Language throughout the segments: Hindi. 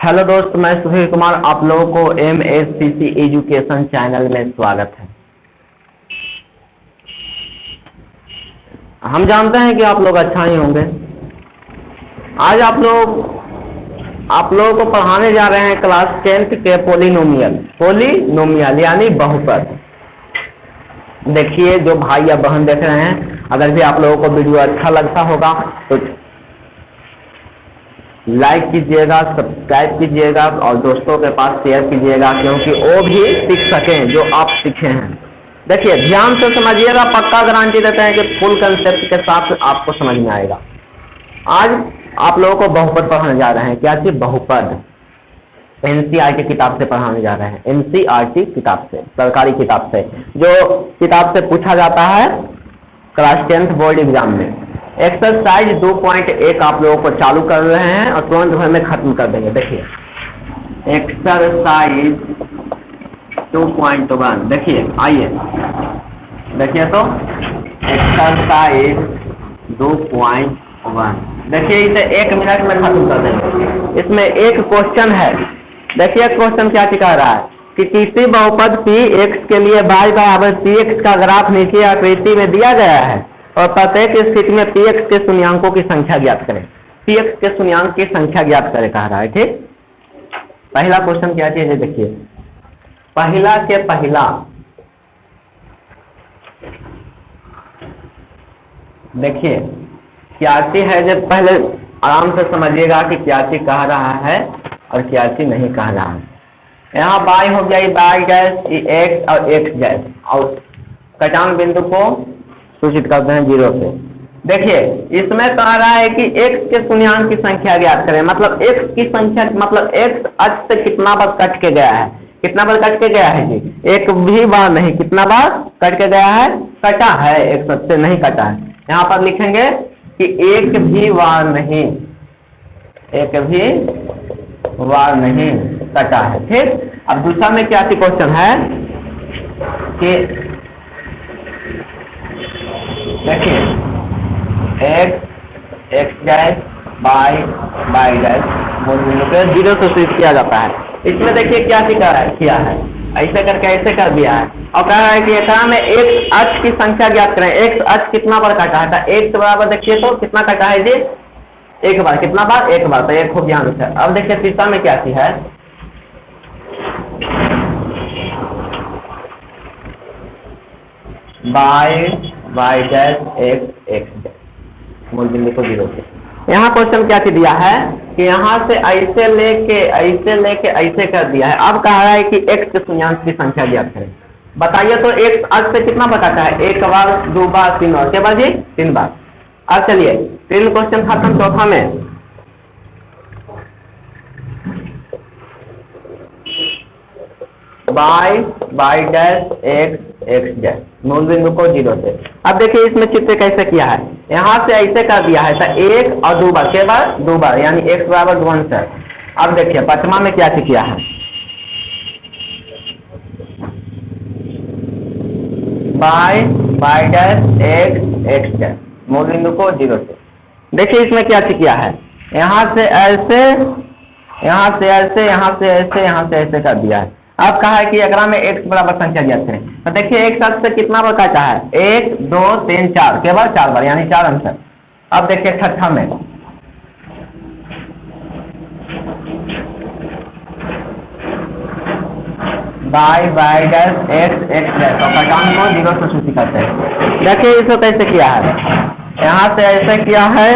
हेलो दोस्त, मैं सुधीर कुमार, आप लोगों को MSCC एजुकेशन चैनल में स्वागत है। हम जानते हैं कि आप लोग अच्छा ही होंगे। आज आप लोगों को पढ़ाने जा रहे हैं क्लास 10th के पोलिनोमियल यानी बहुपद। देखिए, जो भाई या बहन देख रहे हैं, अगर भी आप लोगों को वीडियो अच्छा लगता होगा तो लाइक कीजिएगा, सब्सक्राइब कीजिएगा और दोस्तों के पास शेयर कीजिएगा, क्योंकि वो भी सीख सकें जो आप सीखे हैं। देखिए, ध्यान से समझिएगा, पक्का गारंटी देते हैं कि फुल कंसेप्ट के साथ आपको समझ में आएगा। आज आप लोगों को बहुपद पढ़ाने जा रहे हैं। क्या चीज? बहुपद। NCERT किताब से पढ़ाने जा रहे हैं। NCERT किताब से, सरकारी किताब से, जो किताब से पूछा जाता है क्लास 10th बोर्ड एग्जाम में। एक्सरसाइज 2.1 आप लोगों को चालू कर रहे हैं और तुरंत भर में खत्म कर देंगे। देखिए, एक्सरसाइज 2.1 देखिए, आइए देखिए तो एक्सरसाइज 2.1 देखिए, इसे 1 मिनट में खत्म कर देंगे। इसमें एक क्वेश्चन है। देखिए, क्वेश्चन क्या कह रहा है कि किसी बहुपद Px के लिए y बराबर Cx का ग्राफ नीचे आकृति में दिया गया है और प्रत्येक स्थिति में Px के शून्याङ्कों की संख्या ज्ञात करें। Px के शून्याङ्क की संख्या ज्ञात करें कह रहा है। ठीक, पहला क्वेश्चन क्या चीज है? देखिए, पहला के पहला देखिए क्या चीज है। जब पहले आराम से समझिएगा कि क्या चीज कह रहा है और क्या चीज नहीं कह रहा है। यहाँ बाई हो गया, बाई डैश एक्स और एक्स डैश, और कटान बिंदु को सूचित करते हैं 0 से। देखिए, इसमें कह रहा है कि x के शून्याङ्क की संख्या ज्ञात करें। मतलब x की संख्या, मतलब x अक्ष से कितना बार कट के गया है। कितना बार कट के गया है जी? एक भी बार नहीं। कितना बार कट के गया है? कटा है, एक अक्ष से नहीं कटा है। यहाँ पर लिखेंगे कि एक भी बार नहीं, एक भी बार नहीं कटा है। ठीक, अब दूसरा में क्या क्वेश्चन है कि देखिए, एक्स डैश बाई डैश मूल बिंदु पे 0 से सूचित किया जाता है। इसमें देखिए क्या किया है, ऐसे करके ऐसे कर दिया है और कह रहा है कि एकरा में एक अक्ष की संख्या ज्ञात करें। एक अक्ष कितना बार काटा है? एक बराबर देखिए तो कितना काटा है जी? एक बार। कितना बार? एक बार। तो एक हो गया आंसर। अब देखिए तीसरा में क्या है, बाई डैश एक्स डैश मूल बिंदु को 0 से। यहाँ क्वेश्चन क्या दिया है कि यहाँ से ऐसे लेके ऐसे कर दिया है। अब कहा है कि x के शून्याङ्क की संख्या ज्ञात करें। बताइए तो x अक्ष से कितना बताता है? एक बार, दो बार, तीन बार। क्या बार जी? 3 बार। अब चलिए, 3 क्वेश्चन खत्म। चौथा में बाई डैश एक्स डैश मूल बिंदु को 0 से। अब देखिए, इसमें चित्र कैसे किया है। यहाँ से ऐसे कर दिया है तो 1 और 2 बार। क्या बार? 2 बार, यानी x बराबर 1 से। अब देखिए पांचवा में क्या किया है, बाई डैश एक्स डैश मूल बिंदु को 0 से। देखिए इसमें क्या किया है, यहाँ से ऐसे, यहाँ से ऐसे, यहाँ से ऐसे, यहाँ से ऐसे कर दिया है। अब कहा है कि अगला में x बराबर संख्या ज्ञात करें। तो देखिए एक साथ से कितना बार काटा है? 1 2 3 4। के बार? 4 बार, यानी 4 आंसर। अब देखिए छठा में बाई डैश एक्स डैश और कटान को 0 से सूचित करते हैं। देखिए इसको कैसे किया है, यहाँ से ऐसे किया है,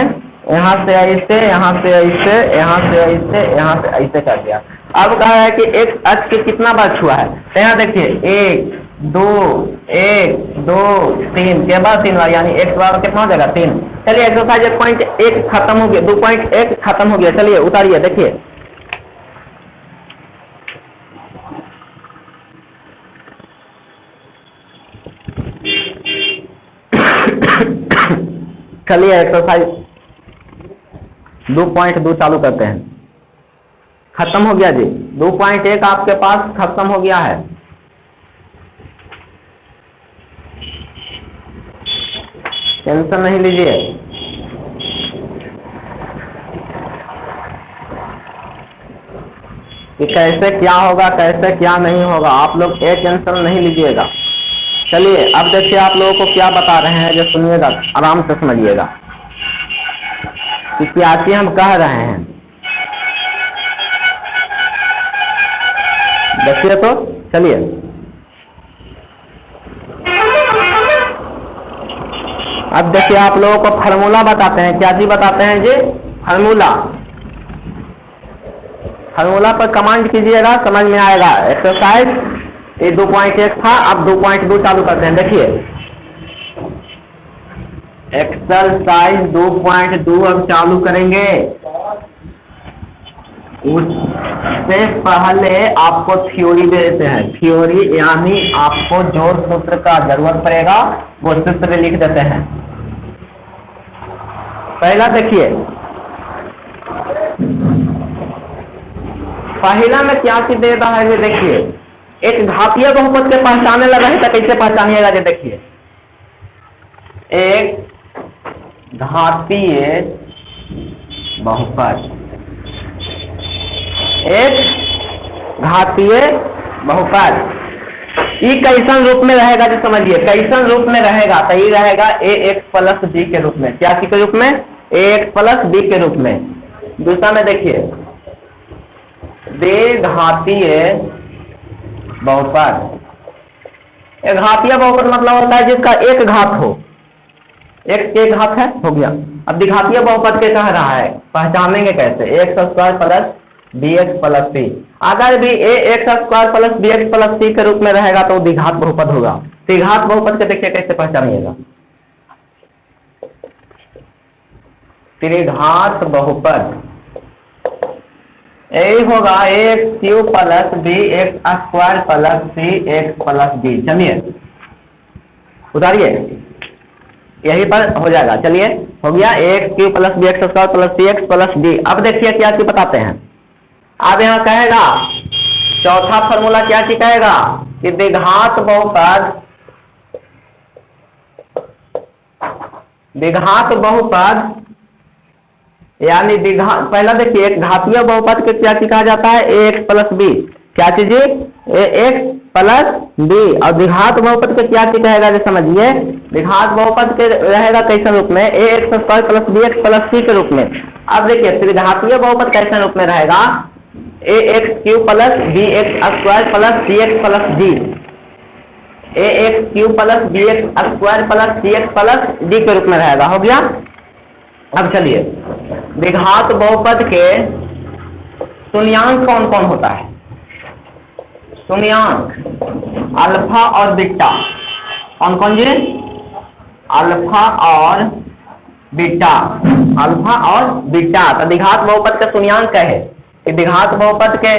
यहाँ से ऐसे, यहाँ से ऐसे, यहाँ से ऐसे, यहाँ से ऐसे कर दिया। अब कहा है कि एक अक्ष के कितना बार छुआ है। तो यहाँ देखिए 1 2 3 के बाद 3 बार, यानी x बराबर कितना हो जाएगा? 3। चलिए एक्सरसाइज 1.1 खत्म हो गया, 2.1 खत्म हो गया। चलिए उतारिए। देखिए चलिए एक्सरसाइज 2.2 चालू करते हैं। खत्म हो गया जी, 2.1 आपके पास खत्म हो गया है। टेंशन नहीं लीजिए। कि कैसे क्या होगा, कैसे क्या नहीं होगा। आप लोग एक टेंशन नहीं लीजिएगा। चलिए अब देखिए आप लोगों को क्या बता रहे हैं, जो सुनिएगा आराम से समझिएगा कि क्या चीज हम कह रहे हैं। देखिए तो चलिए, अब देखिए आप लोगों को फार्मूला बताते हैं। क्या चीज बताते हैं जी? फार्मूला। फार्मूला पर कमांड कीजिएगा, समझ में आएगा। एक्सरसाइज ये 2.1 था, अब 2.2 चालू करते हैं। देखिए एक्सरसाइज 2.2 अब चालू करेंगे। उससे पहले आपको थ्योरी दे देते हैं। थ्योरी यानी आपको जो सूत्र का जरूरत पड़ेगा वो सूत्र लिख देते हैं। पहला देखिए, पहला में क्या चीज दे रहा है ये देखिए। एक घातीय बहुपद के पहचाने लगा है तो कैसे पहचानिएगा? ये देखिए, एक घातीय बहुपद, एक घातीय बहुपद ई कैसन रूप में रहेगा? जो समझिए कैसन रूप में रहेगा तो ये रहेगा ax प्लस b के रूप में। क्या के रूप में? ax प्लस b के रूप में। दूसरा में देखिए, द्विघातीय बहुपद। एक घातीय बहुपद मतलब होता है जिसका एक घात हो। एक घात है, हो गया। अब द्विघातीय बहुपद के कह रहा है, पहचानेंगे कैसे? X square plus B X plus C. अगर भी A X square plus B X plus C के रूप में रहेगा तो द्विघात बहुपद होगा। द्विघात बहुपद के देखिए कैसे पहचानिएगा। त्रिघात बहुपद यही होगा X cube plus B X square plus C X plus B. चलिए उतारिए, यही पर हो जाएगा। चलिए हो गया X cube plus B X square plus C X plus D. अब देखिए क्या चीज बताते हैं। अब यहाँ कहेगा चौथा फॉर्मूला क्या चीज कहेगा कि द्विघात बहुपद, द्विघात बहुपद यानी द्विघात। पहला देखिए एक घातीय बहुपद के क्या चीज कहा जाता है? ए एक्स प्लस बी। क्या चीज? ए एक्स प्लस बी। और द्विघात बहुपद के क्या चीज कहेगा? जो समझिए द्विघात बहुपद के रहेगा कैसे रूप में? A X square plus B X plus C के रूप में। अब देखिए त्रिघातीय बहुपद कैसे रूप में रहेगा? A X cube plus B X square plus C X plus D. A X cube plus B X square plus C X plus D के रूप में रहेगा। हो गया। अब चलिए द्विघात बहुपद के शून्यांक कौन कौन होता है? शून्यांक अल्फा और बीटा। कौन कौन जी? अल्फा और बीटा। अल्फा और बीटा। तो द्विघात बहुपद का शून्यांक क्या है? कि द्विघात बहुपद के,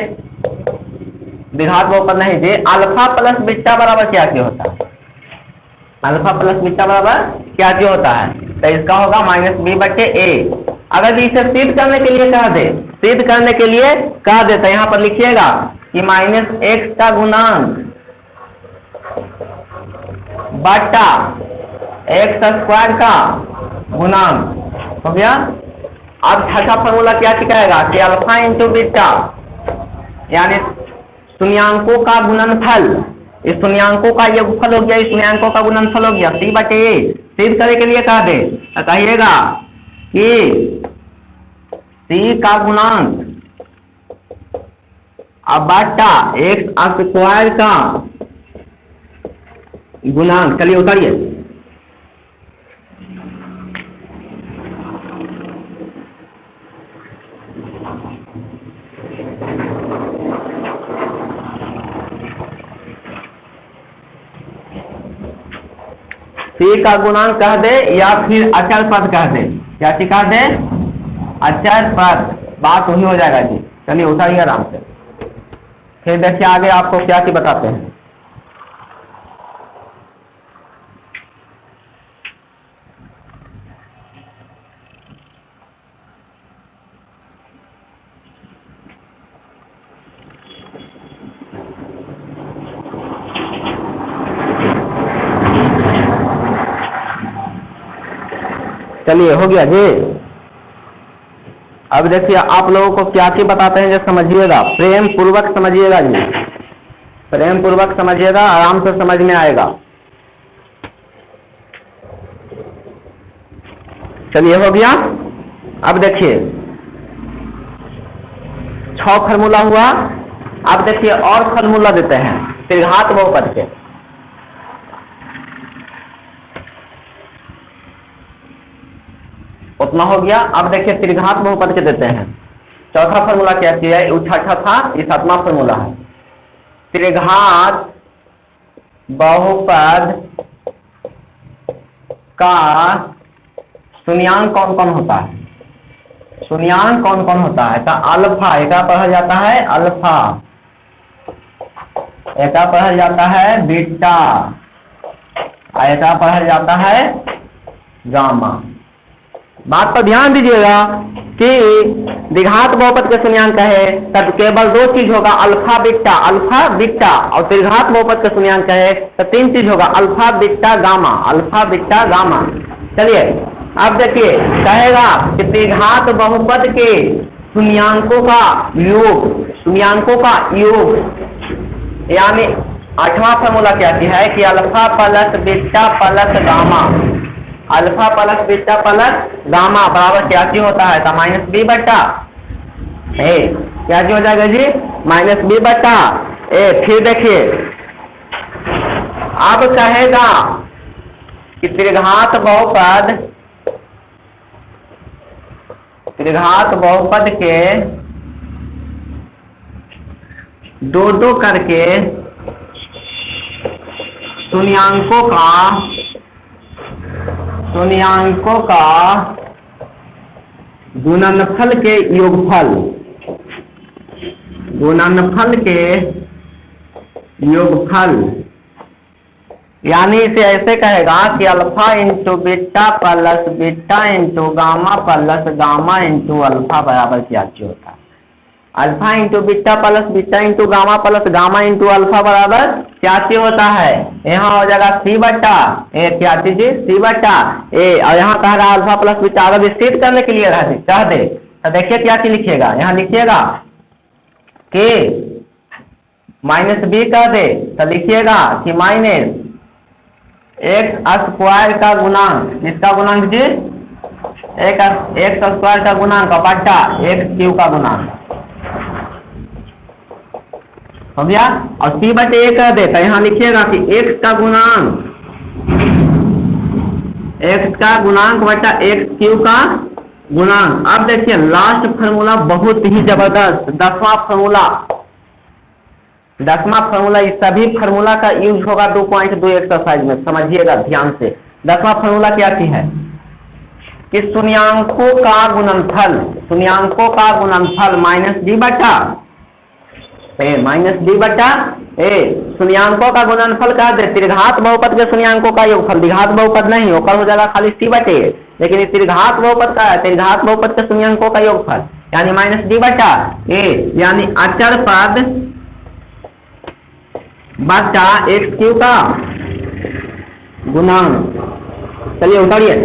द्विघात बहुपद नहीं जी, अल्फा प्लस बीटा बराबर क्या क्या होता है? अल्फा प्लस बीटा बराबर क्या क्या होता है? तो इसका होगा माइनस बी बटे ए। अगर इसे सिद्ध करने के लिए कह दे, सिद्ध करने के लिए कह दे तो यहाँ पर लिखिएगा कि माइनस एक्स का गुणांक बटा एक्स स्क्वायर का गुणांक। हो गया। अब छठा फॉर्मूला क्या सिखाएगा कि अल्फा इंटू बीटा यानी शून्यांकों का गुणनफल। इस शून्यांकों का योगफल हो गया, इस शून्यांकों का गुणनफल हो गया सी बटे ए। सिद्ध करने के लिए कह दे तो कहिएगा कि सी का गुणांक अब बटा एक्स स्क्वायर का गुणांक। चलिए उतारिए। सी का गुणांक कह दे या फिर अचर पद कह दे। क्या सिखा दे? अचर पद। बात वही हो जाएगा जी। चलिए उठाइए आराम से। फिर देखिए आगे आपको क्या चीज बताते हैं। चलिए हो गया जी। अब देखिए आप लोगों को क्या क्या बताते हैं जो समझिएगा, प्रेम पूर्वक समझिएगा जी, प्रेम पूर्वक समझिएगा, आराम से समझ में आएगा। चलिए हो गया। अब देखिए 6 फार्मूला हुआ। अब देखिए और फार्मूला देते हैं त्रिघात बहुपद के। उतना हो गया। अब देखिए त्रिघात बहुपद के देते हैं। चौथा फार्मूला क्या किया है, छठा था, ये 7वां फार्मूला है। त्रिघात बहुपद का शून्यांक कौन कौन होता है, शून्यांक कौन कौन होता है, तो अल्फा एक पढ़ा जाता है, अल्फा एक पढ़ा जाता है, बीटा एक पढ़ा जाता है, गामा। बात पर ध्यान दीजिएगा कि द्विघात बहुपद के शून्यांक है तब केवल 2 चीज होगा, अल्फा बीटा, और त्रिघात बहुपद का शून्यांक है तो 3 चीज होगा, alpha beta gamma, alpha beta gamma. चलिए अब देखिए कहेगा कि त्रिघात बहुपद के शून्यांकों का योग, शून्यांकों का योग, यानी 8वां फार्मूला क्या है कि alpha plus beta plus gamma, alpha plus beta plus gamma बराबर क्या होता है, तो माइनस बी बट्टा ए, क्या हो जाएगा जी, माइनस बी बट्टा ए। फिर देखिए अब कहेगा कि त्रिघात बहुपद के दो करके शून्यांकों का गुणनफल के योगफल, गुणनफल के योगफल, यानी इसे ऐसे कहेगा कि alpha into beta plus beta into gamma plus gamma into alpha बराबर क्या होता है, alpha into beta plus beta into gamma plus gamma into alpha बराबर क्या होता है, यहाँ हो जाएगा सी बट्टा ए, क्या चीज सी बट्टा ए, और यहाँ कह रहा अल्फा प्लस बीटा, अगर विस्तृत करने के लिए कह दे तो देखिए क्या चीज लिखिएगा, यहाँ लिखिएगा के माइनस बी कह दे तो लिखिएगा कि माइनस एक्स स्क्वायर का गुणांक, इसका गुणांक जी एक्स स्क्वायर का गुणांक बट्टा एक्स क्यू का गुणांक हो गया, और सी बटे ए कह दे तो यहाँ लिखिएगा कि एक्स का गुणांक बटा एक्स क्यू का गुणांक। अब देखिए लास्ट फार्मूला बहुत ही जबरदस्त, 10वां फार्मूला, इस सभी फार्मूला का यूज होगा 2.2 एक्सरसाइज में, समझिएगा ध्यान से। 10वां फार्मूला क्या है कि शून्यांकों का गुणनफल माइनस डी बटा ए, शून्यांकों का गुणनफल कह दे, त्रिघात बहुपद के शून्यांकों का योगफल, द्विघात बहुपद नहीं होकर हो जाएगा खाली सी बटे, लेकिन ये त्रिघात बहुपद का है, त्रिघात बहुपद के शून्यांकों का योगफल यानी माइनस डी बटा ए, यानी अचर पद बटा एक्स क्यू का गुणांक। चलिए उतारिए।